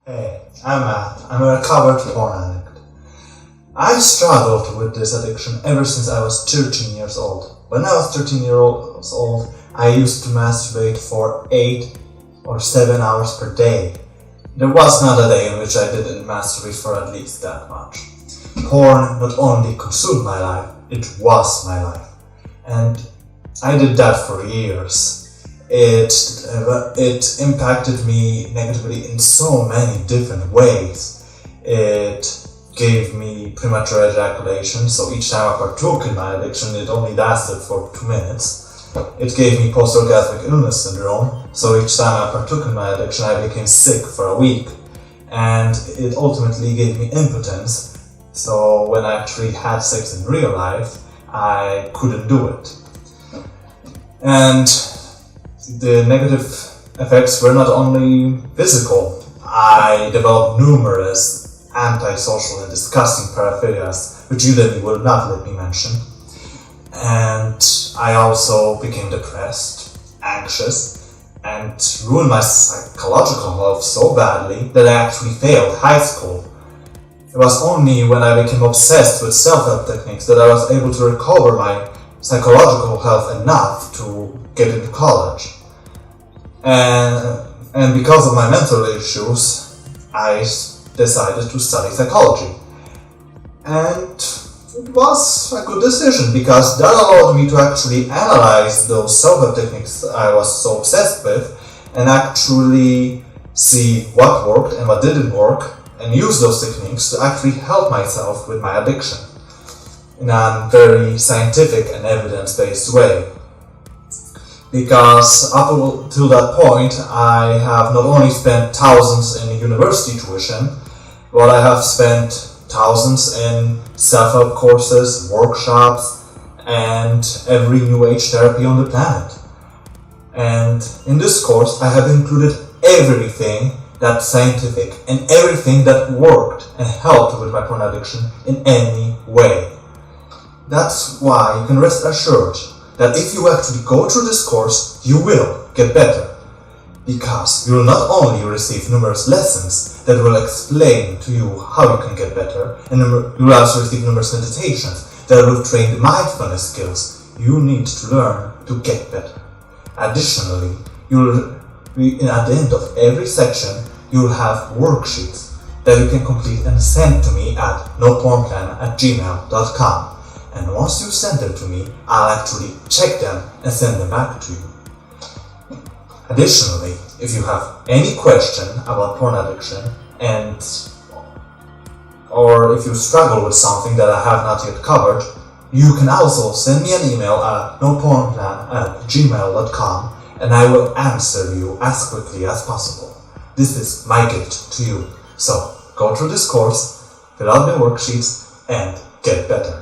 Hey, I'm Matt. I'm a recovered porn addict. I've struggled with this addiction ever since I was 13 years old. When I was 13 years old, I used to masturbate for 8 or 7 hours per day. There was not a day in which I didn't masturbate for at least that much. Porn not only consumed my life, it was my life. And I did that for years. It impacted me negatively in so many different ways. It gave me premature ejaculation, so each time I partook in my addiction, it only lasted for 2 minutes. It gave me post-orgasmic illness syndrome, so each time I partook in my addiction, I became sick for a week. And it ultimately gave me impotence, so when I actually had sex in real life, I couldn't do it. And the negative effects were not only physical. I developed numerous antisocial and disgusting paraphilias, which you then will not let me mention. And I also became depressed, anxious, and ruined my psychological health so badly that I actually failed high school. It was only when I became obsessed with self-help techniques that I was able to recover my psychological health enough to get into college. And because of my mental issues, I decided to study psychology. And it was a good decision because that allowed me to actually analyze those self-help techniques I was so obsessed with and actually see what worked and what didn't work and use those techniques to actually help myself with my addiction in a very scientific and evidence-based way. Because up until that point, I have not only spent thousands in university tuition, but I have spent thousands in self-help courses, workshops, and every new age therapy on the planet. And in this course, I have included everything that's scientific and everything that worked and helped with my porn addiction in any way. That's why you can rest assured that if you actually go through this course, you will get better. Because you will not only receive numerous lessons that will explain to you how you can get better, and you will also receive numerous meditations that will train the mindfulness skills you need to learn to get better. Additionally, at the end of every section, you will have worksheets that you can complete and send to me at nopornplan@gmail.com. And once you send them to me, I'll actually check them and send them back to you. Additionally, if you have any question about porn addiction or if you struggle with something that I have not yet covered, you can also send me an email at nopornplan@gmail.com and I will answer you as quickly as possible. This is my gift to you. So go through this course, fill out the worksheets, and get better.